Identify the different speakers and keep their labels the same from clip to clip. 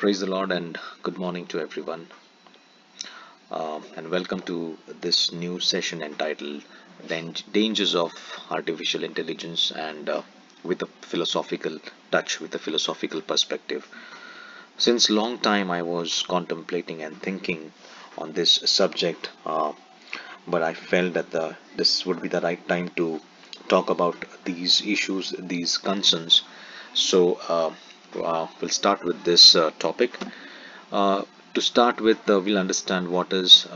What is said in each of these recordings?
Speaker 1: Praise the Lord and good morning to everyone. And welcome to this new session entitled Dangers of Artificial Intelligence and with a philosophical touch, with a philosophical perspective. Since long time I was contemplating and thinking on this subject, but I felt that this would be the right time to talk about these issues, these concerns. So we'll start with this topic. Uh, to start with, we'll understand what is,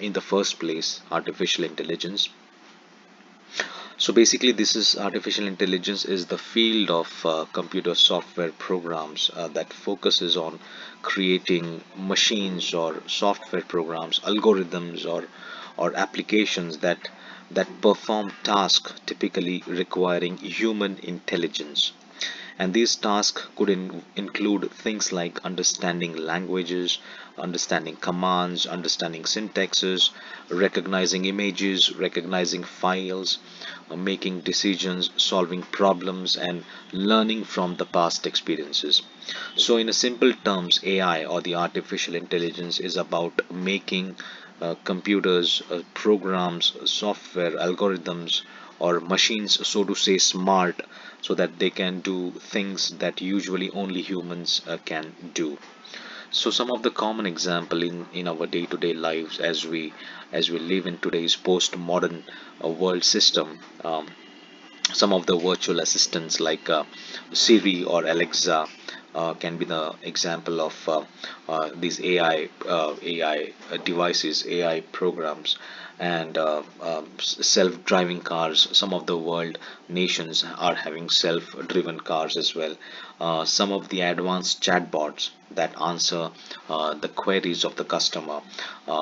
Speaker 1: in the first place, artificial intelligence. So basically, this is artificial intelligence is the field of computer software programs that focuses on creating machines or software programs, algorithms or applications that perform tasks typically requiring human intelligence. And these tasks could include things like understanding languages, understanding commands, understanding syntaxes, recognizing images, recognizing files, making decisions, solving problems, and learning from the past experiences. So, in a simple terms, AI or the artificial intelligence is about making computers, programs, software, algorithms, or machines, so to say, smart, so that they can do things that usually only humans can do. So some of the common example in our day-to-day lives as we live in today's post-modern world system, some of the virtual assistants like Siri or Alexa can be the example of these AI devices, AI programs, and self-driving cars. Some of the world nations are having self-driven cars as well. Some of the advanced chatbots that answer the queries of the customer.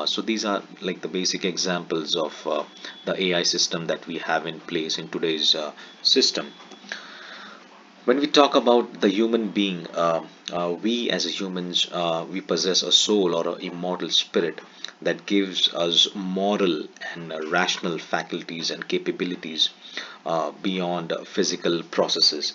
Speaker 1: So these are like the basic examples of the AI system that we have in place in today's system. When we talk about the human being, we as humans, we possess a soul or an immortal spirit that gives us moral and rational faculties and capabilities beyond physical processes.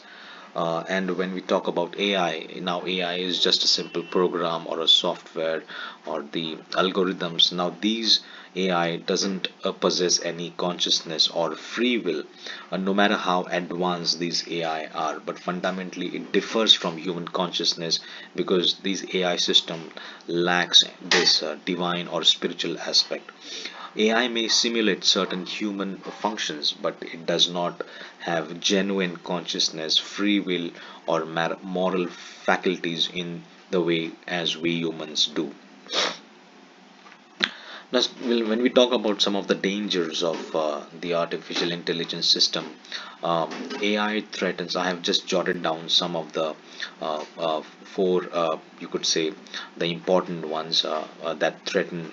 Speaker 1: And when we talk about AI, now AI is just a simple program or a software or the algorithms. Now these AI doesn't possess any consciousness or free will, no matter how advanced these AI are. But fundamentally, it differs from human consciousness because these AI system lacks this divine or spiritual aspect. AI may simulate certain human functions, but it does not have genuine consciousness, free will, or moral faculties in the way as we humans do. Now, when we talk about some of the dangers of the artificial intelligence system, AI threatens. I have just jotted down some of the four, you could say, the important ones that threaten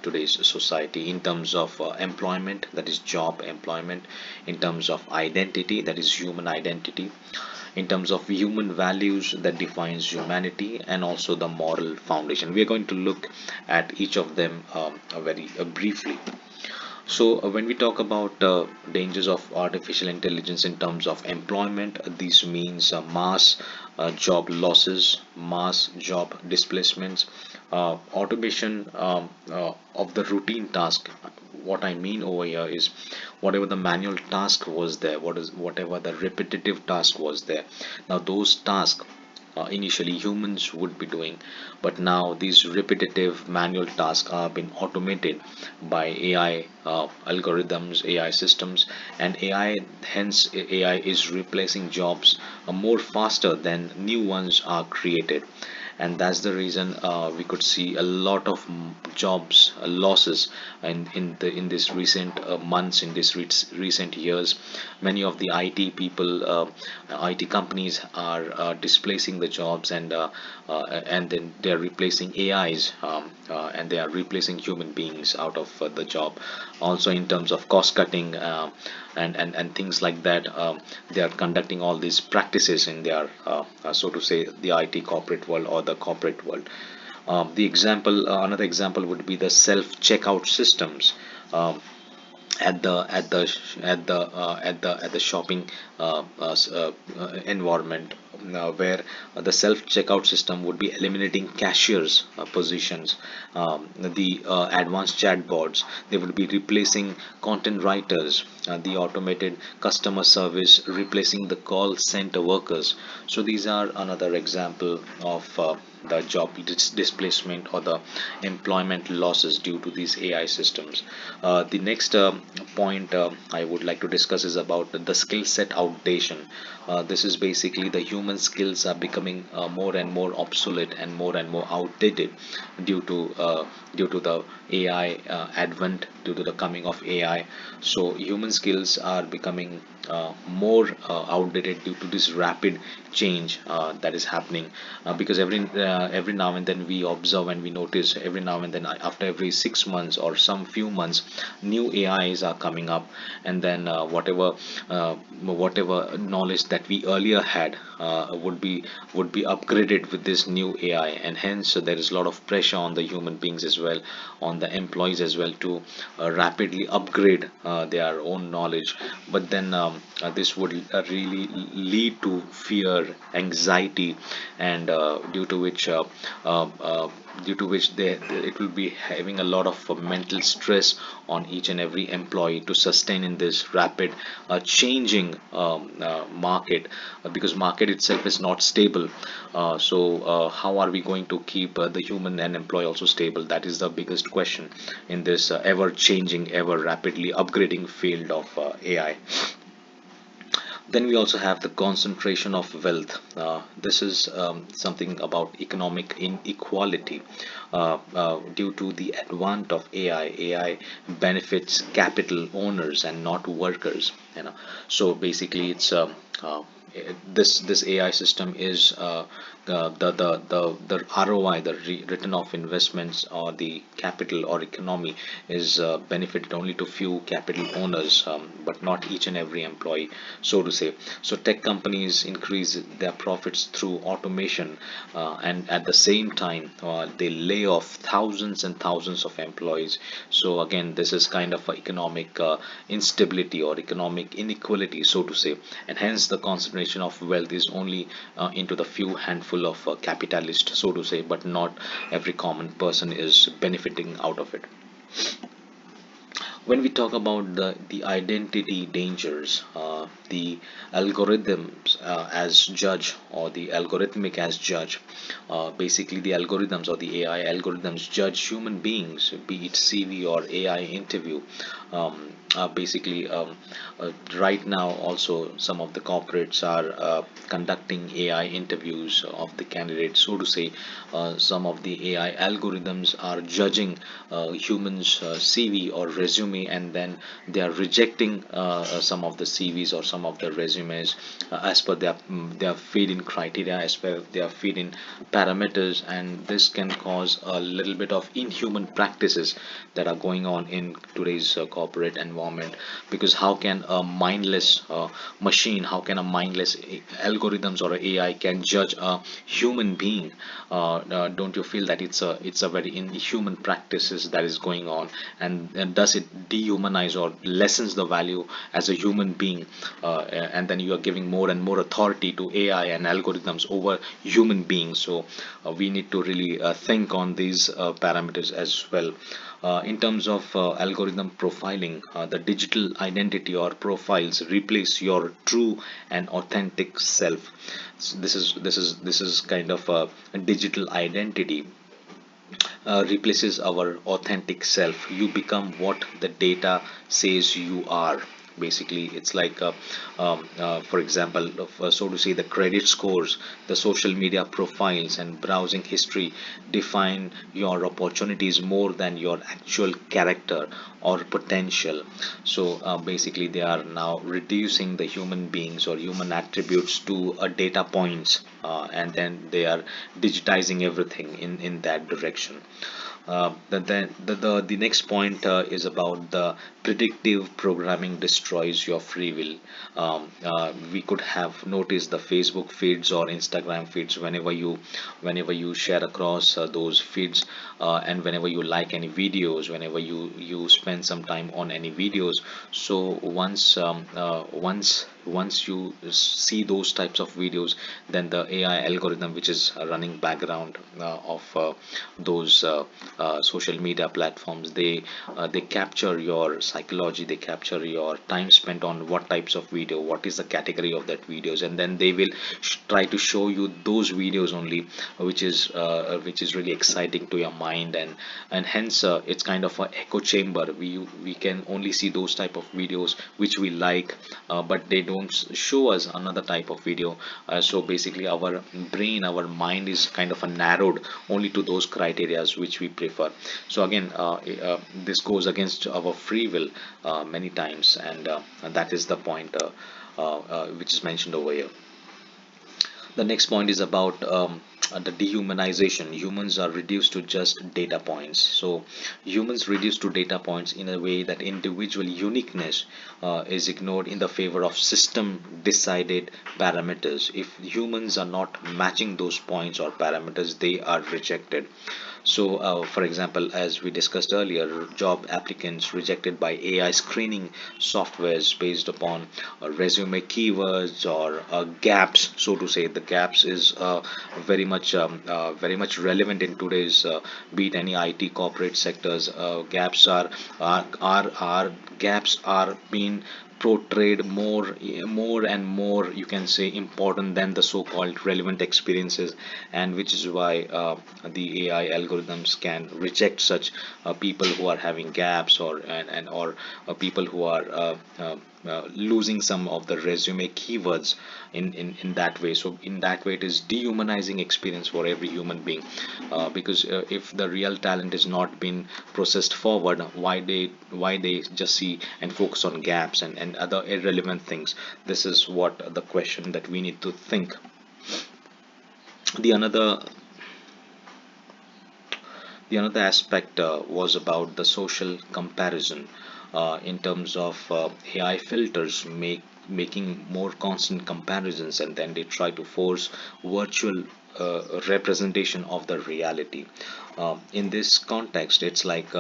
Speaker 1: today's society in terms of employment, that is job employment, in terms of identity, that is human identity, in terms of human values that defines humanity, and also the moral foundation. We are going to look at each of them very briefly. So, when we talk about dangers of artificial intelligence in terms of employment, this means mass job losses, mass job displacements, automation of the routine task. What I mean over here is whatever the manual task was there, whatever the repetitive task was there. Now, those tasks initially humans would be doing, but now these repetitive manual tasks are being automated by AI algorithms, AI systems, and AI. Hence, AI is replacing jobs more faster than new ones are created, and that's the reason we could see a lot of jobs losses in this recent months, in this recent years. Many of the IT people, IT companies are displacing the jobs, and then they are replacing AIs, and they are replacing human beings out of the job. Also, in terms of cost cutting, and things like that, they are conducting all these practices in their, so to say, the IT corporate world or the corporate world. Another example would be the self checkout systems. At the at the at the shopping environment. where the self-checkout system would be eliminating cashiers' positions. The advanced chatbots, they would be replacing content writers. The automated customer service replacing the call center workers. So these are another example of the job displacement or the employment losses due to these AI systems. The next point I would like to discuss is about the skill set outdatation. This is basically the human skills are becoming more and more obsolete and more outdated due to uh, due to the AI advent, due to the coming of AI. So human skills are becoming more outdated due to this rapid change that is happening, because every now and then we observe and we notice, every now and then after every 6 months or some few months, new AIs are coming up, and then whatever knowledge that we earlier had would be upgraded with this new AI, and hence there is a lot of pressure on the human beings as well, on the employees as well, to rapidly upgrade their own knowledge. But then this would really lead to fear, anxiety, and uh, uh, due to which it will be having a lot of mental stress on each and every employee to sustain in this rapid changing market, because market itself is not stable. So how are we going to keep the human and employee also stable? That is the biggest question in this ever changing, ever rapidly upgrading field of AI. Then we also have the concentration of wealth. This is something about economic inequality. Due to the advent of AI benefits capital owners and not workers. So basically, it's this AI system is the ROI, the return of investments or the capital or economy is benefited only to few capital owners, but not each and every employee, so to say. So tech companies increase their profits through automation, and at the same time they lay off thousands and thousands of employees. So again, this is kind of a economic instability or economic inequality, so to say, and hence the concentration of wealth is only into the few handful of capitalists, so to say, but not every common person is benefiting out of it. When we talk about the identity dangers, the algorithms as judge, or the algorithmic as judge, basically the algorithms or the AI algorithms judge human beings, be it CV or AI interview. Basically, right now also some of the corporates are conducting AI interviews of the candidates, so to say. Some of the AI algorithms are judging humans CV or resume, and then they are rejecting some of the CVs or some of the resumes as per their feed in criteria, as per their feed in parameters, and this can cause a little bit of inhuman practices that are going on in today's corporate environment. Because how can a mindless machine, how can a mindless algorithms or AI can judge a human being? Don't you feel that it's a very inhuman practices that is going on, and does it dehumanize or lessens the value as a human being? And then you are giving more and more authority to AI and algorithms over human beings. So we need to really think on these parameters as well. In terms of algorithm profiling, the digital identity or profiles replace your true and authentic self. So this is kind of a digital identity replaces our authentic self. You become what the data says you are. Basically, it's like, for example, so to say, the credit scores, the social media profiles, and browsing history define your opportunities more than your actual character or potential. So basically, they are now reducing the human beings or human attributes to data points, and then they are digitizing everything in that direction. The next point is about the predictive programming destroys your free will. We could have noticed the Facebook feeds or Instagram feeds whenever you share across those feeds, and whenever you like any videos, whenever you spend some time on any videos. So once you see those types of videos, then the AI algorithm which is running background of those social media platforms, they capture your psychology, they capture your time spent on what types of video, what is the category of that videos, and then they will try to show you those videos only which is really exciting to your mind, and hence it's kind of a echo chamber. We can only see those type of videos which we like, but they don't show us another type of video. So basically our brain, our mind is kind of a narrowed only to those criterias which we prefer. So again, this goes against our free will many times, and that is the point which is mentioned over here. The next point is about the dehumanization. Humans are reduced to just data points. So humans reduced to data points in a way that individual uniqueness is ignored in the favor of system decided parameters. If humans are not matching those points or parameters, they are rejected. So, for example, as we discussed earlier, job applicants rejected by AI screening softwares based upon resume keywords or gaps, so to say. The gaps is very much relevant in today's, be it any IT corporate sectors. Gaps are gaps are being portrayed more and more, you can say, important than the so-called relevant experiences, and which is why the AI algorithms can reject such people who are having gaps, or people who are losing some of the resume keywords in that way. So in that way, it is dehumanizing experience for every human being, because if the real talent is not being processed forward, why they just see and focus on gaps and other irrelevant things? This is what the question that we need to think. The another the another aspect was about the social comparison, in terms of AI filters making more constant comparisons, and then they try to force virtual representation of the reality. In this context, it's like,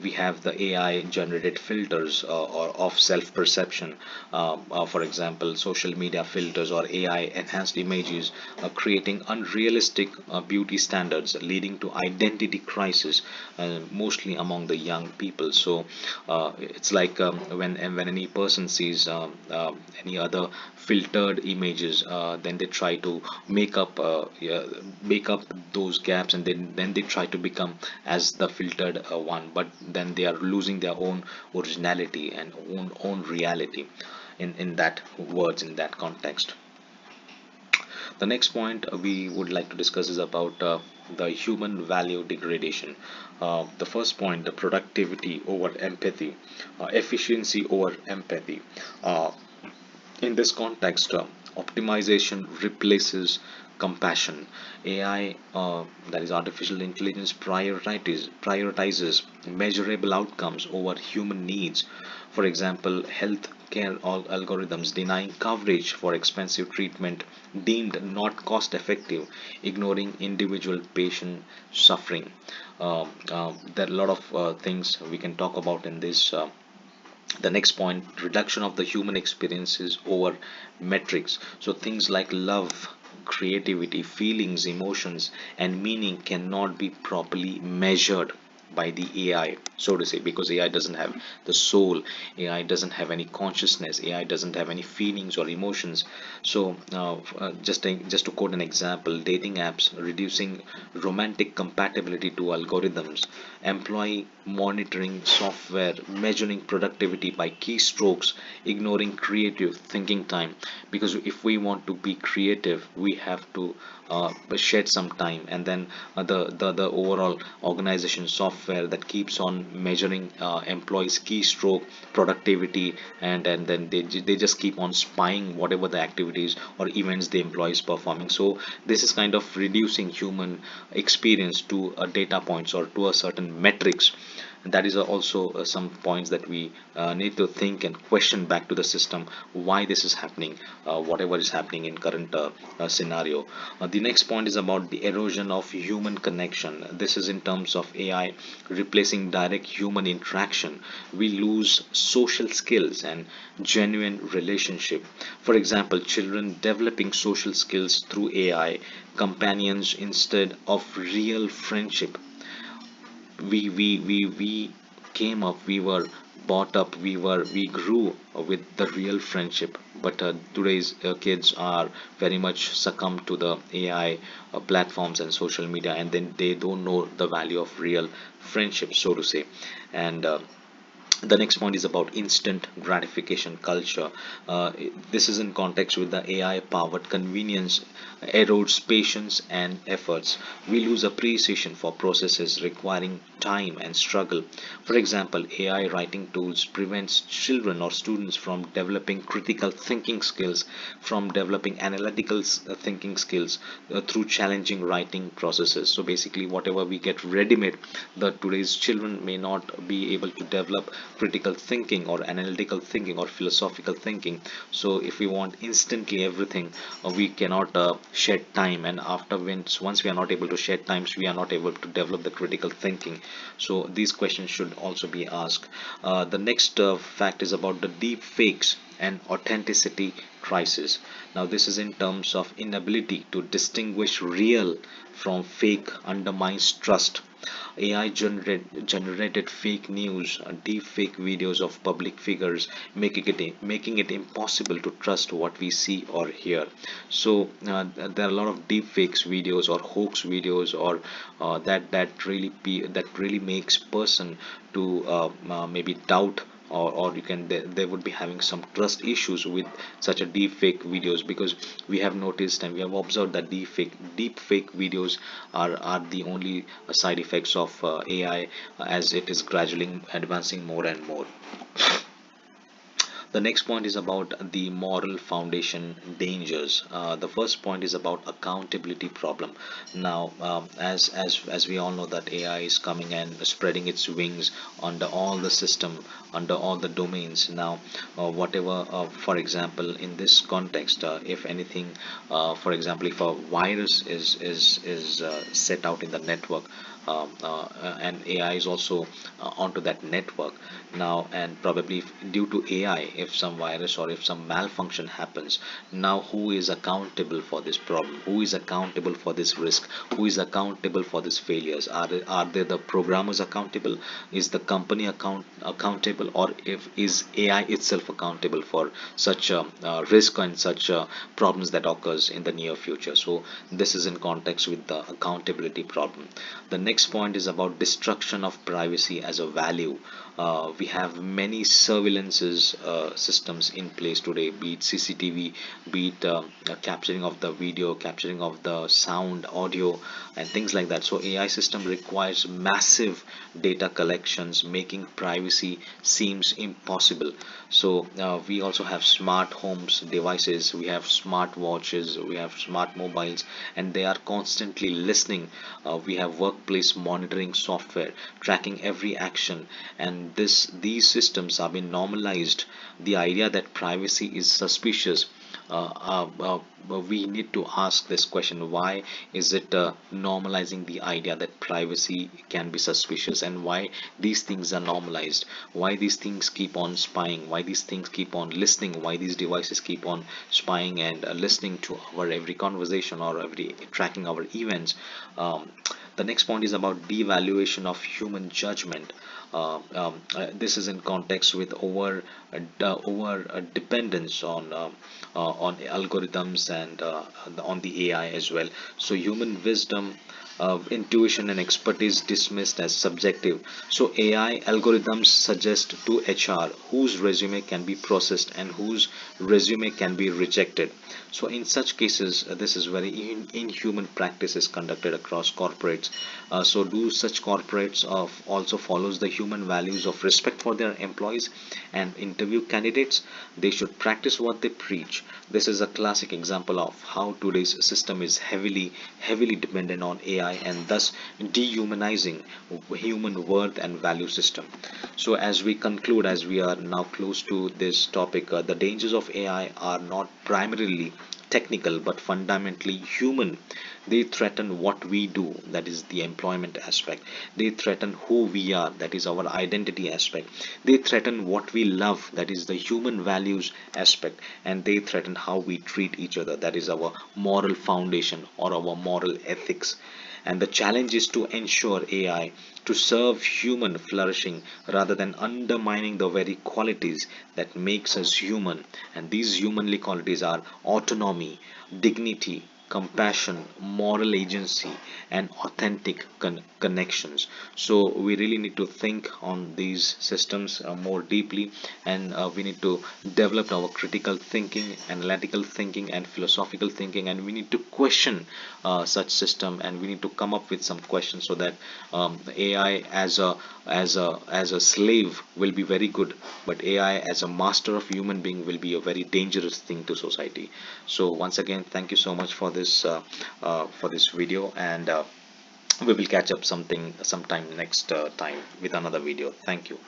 Speaker 1: we have the AI generated filters or of self perception. For example, social media filters or AI enhanced images creating unrealistic beauty standards, leading to identity crisis, mostly among the young people. So it's like, when any person sees any other filtered images, then they try to yeah, make up those gaps, and then they try to become as the filtered one, but then they are losing their own originality and own reality in that words, in that context. The next point we would like to discuss is about the human value degradation. The first point, the productivity over empathy, efficiency over empathy. Uh, in this context, optimization replaces compassion. AI, that is artificial intelligence, prioritizes measurable outcomes over human needs. For example, healthcare algorithms denying coverage for expensive treatment deemed not cost effective, ignoring individual patient suffering. There are a lot of things we can talk about in this. The next point, reduction of the human experiences over metrics. So things like love, creativity, feelings, emotions, and meaning cannot be properly measured by the AI, so to say, because AI doesn't have the soul, AI doesn't have any consciousness, AI doesn't have any feelings or emotions. So just to quote an example, dating apps reducing romantic compatibility to algorithms, employee monitoring software measuring productivity by keystrokes, ignoring creative thinking time. Because if we want to be creative, we have to shed some time, and then the overall organization software that keeps on measuring employees keystroke productivity, and then they just keep on spying whatever the activities or events the employees performing. So this is kind of reducing human experience to a data points or to a certain metrics, that is also some points that we need to think and question back to the system why this is happening, whatever is happening in current scenario. The next point is about the erosion of human connection. This is in terms of AI replacing direct human interaction. We lose social skills and genuine relationship. For example, children developing social skills through AI companions instead of real friendship. We came up, we were brought up, we grew with the real friendship, but today's kids are very much succumb to the AI platforms and social media, and then they don't know the value of real friendship, so to say. And the next point is about instant gratification culture. This is in context with the AI powered convenience erodes patience and efforts. We lose appreciation for processes requiring time and struggle. For example, AI writing tools prevents children or students from developing critical thinking skills, from developing analytical thinking skills through challenging writing processes. So basically, whatever we get ready made, the today's children may not be able to develop critical thinking or analytical thinking or philosophical thinking. So if we want instantly everything, we cannot shed time, and after once we are not able to shed times, we are not able to develop the critical thinking. So these questions should also be asked. The next fact is about the deep fakes and authenticity crisis. Now this is in terms of inability to distinguish real from fake undermines trust. AI generated fake news, deep fake videos of public figures, making it impossible to trust what we see or hear. So there are a lot of deep fakes videos or hoax videos, or that really makes person to maybe doubt, or you can they would be having some trust issues with such a deep fake videos, because we have noticed and we have observed that deep fake videos are the only side effects of AI, as it is gradually advancing more and more. The next point is about the moral foundation dangers. The first point is about accountability problem. Now, as we all know that AI is coming and spreading its wings under all the system, under all the domains. Now, whatever, for example, in this context, if anything, for example, if a virus is set out in the network, and AI is also onto that network now, and probably due to AI, if some virus or if some malfunction happens, now who is accountable for this problem? Who is accountable for this risk? Who is accountable for these failures? Are they the programmers accountable? Is the company accountable, or if is AI itself accountable for such risk and such problems that occurs in the near future? So this is in context with the accountability problem. The next point is about destruction of privacy as a value. We have many surveillances systems in place today, be it CCTV, be it capturing of the video, capturing of the sound, audio, and things like that. So AI system requires massive data collections, making privacy seems impossible. So we also have smart homes devices, we have smart watches, we have smart mobiles, and they are constantly listening. We have workplace monitoring software tracking every action, and these systems have been normalized. The idea that privacy is suspicious, we need to ask this question: why is it normalizing the idea that privacy can be suspicious, and why these things are normalized? Why these things keep on spying? Why these things keep on listening? Why these devices keep on spying and listening to our every conversation or every tracking our events? The next point is about devaluation of human judgment. This is in context with over dependence on algorithms and on the AI as well. So human wisdom, intuition and expertise dismissed as subjective. So AI algorithms suggest to HR whose resume can be processed and whose resume can be rejected. So in such cases, this is very inhuman practices conducted across corporates. So do such corporates also follows the human values of respect for their employees and interview candidates? They should practice what they preach. This is a classic example of how today's system is heavily dependent on AI and thus dehumanizing human worth and value system. So as we conclude, as we are now close to this topic, the dangers of AI are not primarily technical but fundamentally human. They threaten what we do, that is the employment aspect. They threaten who we are, that is our identity aspect. They threaten what we love, that is the human values aspect. And they threaten how we treat each other, that is our moral foundation or our moral ethics. And the challenge is to ensure AI to serve human flourishing rather than undermining the very qualities that makes us human. And these humanly qualities are autonomy, dignity, compassion, moral agency, and authentic connections. So we really need to think on these systems more deeply, and we need to develop our critical thinking, analytical thinking, and philosophical thinking, and we need to question such system, and we need to come up with some questions so that AI as a slave will be very good, but AI as a master of human being will be a very dangerous thing to society. So once again, thank you so much for this video, and we will catch up something sometime next time with another video. Thank you.